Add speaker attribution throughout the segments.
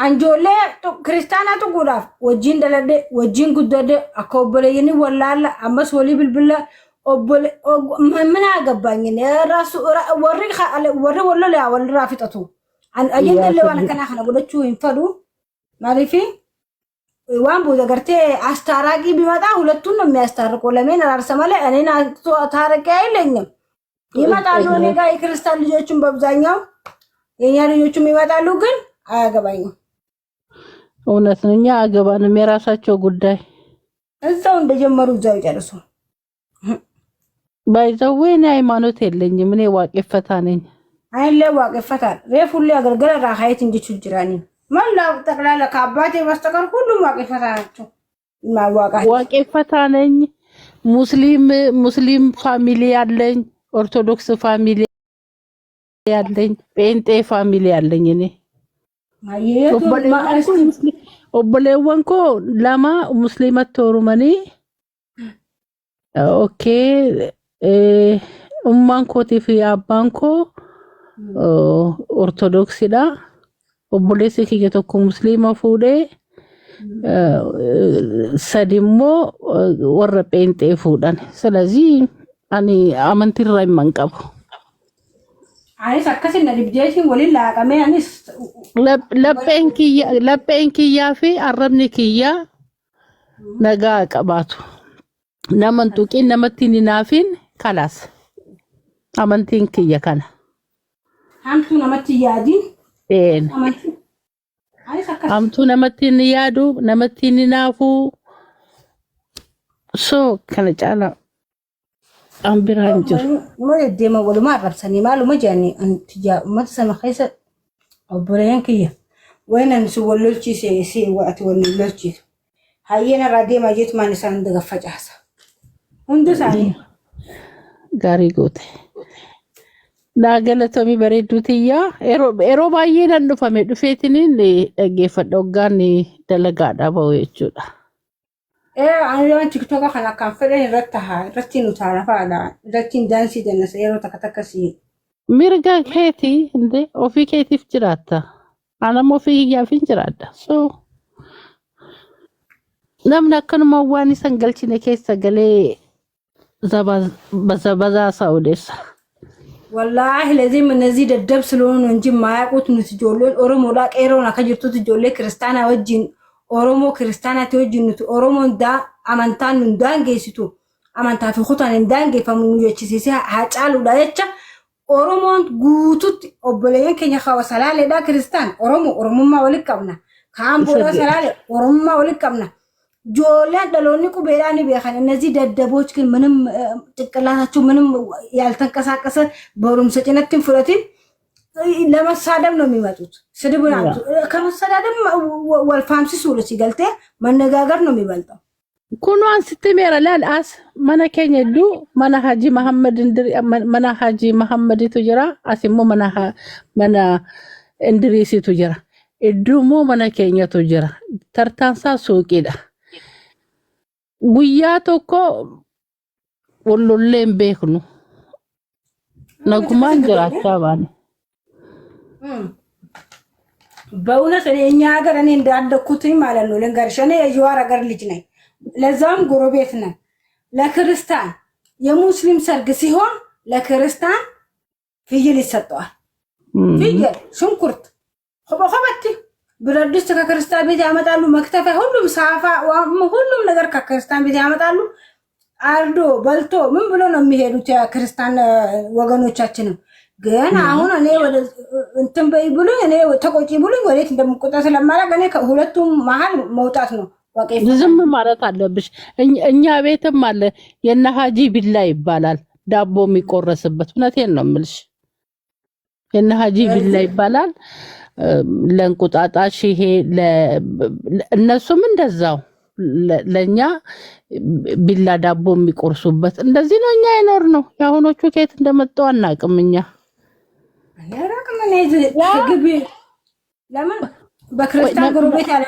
Speaker 1: anjoollee kiristaanaatu godhaaf wajjin daladhe wajjin guddadhe akka obboleeyyanii wallaalla ammas walii bilbila obbole mana gabbaanyine raasu warri wallolee walirraa fixatu ayyandallee waan kana godhachuu hin fadhu maaliifi waan booda gartee astaaraaqii bimataa hulattuun namni astaarqoo lameen araarsa malee እኔን ታረቂ አይለኝም ይመጣሉ እኔ ጋር የክርስቲያን ልጆችን በአብዛኛው የኛ ልጆችም ይመጣሉ ግን አያገባኝም
Speaker 2: እውነት ነው እኛ አገባንም የራሳቸው ጉዳይ
Speaker 1: እዛው እንደጀመሩ እዛው ይጨርሱ
Speaker 2: ባይዘው እኔ ሃይማኖት የለኝም እኔ ዋቄ ፈታ ነኝ
Speaker 1: አይለ ዋቄ ፈታ ሬፉሊ አገልገለ ራሃይት እንጂ ችግራኒ ማላው ተቀላለ ከአባቴ በስተቀር ሁሉም ዋቄ ፈታ ናቸው
Speaker 2: ዋቄ ፈታ ነኝ ሙስሊም ፋሚሊ ያለኝ ኦርቶዶክስ ፋሚሊ ያለኝ ጴንጤ ፋሚሊ ያለኝ እኔ ኦቦሌወንኮ ለማ ሙስሊማት ቶሩመኒ ኦኬ ኡማንኮቲፍ ያባንኮ ኦርቶዶክሲዳ ኦቦሌሲ ከየተኮ ሙስሊማ ፉዴ ሰዲሞ ወረ ጴንጤ ፉዳን ስለዚህ አኒ አመንቲራ ይመንቀቡ
Speaker 1: አይስ አከሰና ዲብዴሽን ወሊላ አቀሜ አኒስ
Speaker 2: ለጴንኪያ ፊ አረብኒኪያ ነጋ ቀባቱ ነመንጡቂ ነመቲኒ ናፊን ካላስ አመንቲን kiya kana
Speaker 1: amtu namatti yaadi
Speaker 2: amtu namatti yaadu namatti naafu so kana cala ambiranjo
Speaker 1: mo yedema waluma rabsani maluma jani antija matsama khaysa oboreyan kiya waynan su wallolchi se waqti wallolchi hayena radema jet manisan daga fajasa hundu sani
Speaker 2: gari gote nagalatomi bareedutiya ero baay'een dhufame dhufeetiniin dhaggeeffadhooggaan dalagaadha ba'u jechuudha
Speaker 1: aan tiktoka kana kan fedhan irratti nu taarafaadha irratti daansi danasa yeroo takkatakasi
Speaker 2: mirga keeti inde ofii keetiif jiraatta anam ofii hiyyaafin jiraadha so namni akkanuma waan isan galchine keessa galee baza saudessa
Speaker 1: والله لازم نزيد الدبس لون ونجي معاك وتنسجولون أورمو لا كيرون أكجرتو تجولي كريستانا وجين أورمو كريستانا توجين نتو أورمو دا أمانتان من دانجي ستو أمانتان في خطان دانجي فمن يجتسيسي هاتشالو دا يتشا أورمو غوتوت أبليين كي يخاو سلالي دا كريستان أورمو ما ولك كبنا كام بولا سلالي أورمو ما ولك كبنا جولان دلوني كو بيراني بيخان نزيد الدبوش كل منم تكلاتو منم يالتنقساقس بروم سچنتين فراتين لما صادم ነው የሚመጡት ስድቡን አምጡ ከመሰዳደም ወልፋምሲ ሱሉሲ ገልቴ መነጋገር ነው የሚበልጠው
Speaker 2: ኩኗን ስትሜራ ላልአስ መነከኘዱ መናሃጂ መሐመድ እንድሪ መናሃጂ መሐመድ ተጀራ አሲሞ መና እንድሪሲ ተጀራ እዱሞ መነከኘ ተጀራ ተርታንሳ ሱቂዳ ጉያ ቶኮ ወሎሌም ቤክኑ ነጉማን ጀራቻ ባኔ
Speaker 1: በእውነት እኛ ሀገር እኔ እንዳደኩትኝ ማለት ነው ለንገርሽ እኔ የዋር ሀገር ልጅ ነኝ ለዛም ጎረቤት ነን ለክርስቲያን የሙስሊም ሰርግ ሲሆን ለክርስቲያን ፍየል ይሰጠዋል ፍየል ሽንኩርት ሆበሆበቲ ብረድስት ከክርስቲያን ቤት ያመጣሉ መክተፋ ሁሉም ሳፋ ሁሉም ነገር ከክርስቲያን ቤት ያመጣሉ አርዶ በልቶ ምን ብሎ ነው የሚሄዱት የክርስቲያን ወገኖቻችን ግን አሁን እኔ ወደ እንትን በይ ብሎ እኔ ተቆጪ ብሎ ወዴት እንደምቆጣ ስለማላቅ እኔ ከሁለቱም መሃል መውጣት ነው ወቄ
Speaker 2: ዝም ማለት አለብሽ እኛ ቤትም አለ የነ ሀጂ ቢላ ይባላል ዳቦ የሚቆረስበት እውነቴን ነው የምልሽ የነ ሀጂ ቢላ ይባላል ለንቁጣጣሽ ይሄ እነሱም እንደዛው ለኛ ቢላ ዳቦ የሚቆርሱበት እንደዚህ ነው እኛ ይኖር ነው ያሁኖቹ ከየት እንደመጣው አናቅምኛ
Speaker 1: ያራቀም ነኝ ግቢ ለምን በክርስቲያን ጎረቤት ያለ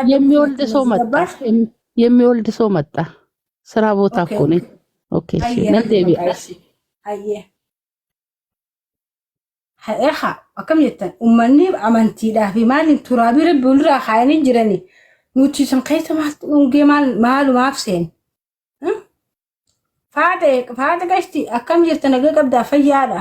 Speaker 2: የሚወልድ ሰው መጣ ስራ ቦታ እኮ ነኝ ኦኬ እሺ ነንዴ ቢያስ
Speaker 1: አየ ሃይኻ akkam jettan ummanni amantiidhaa fi maaliin turaabii rabbi ulirraa kaayanii jirani nuti san keessa maaltu dhungee maalumaaf seen faate gashti akkam jirta nagaa qabdaa fayyaadha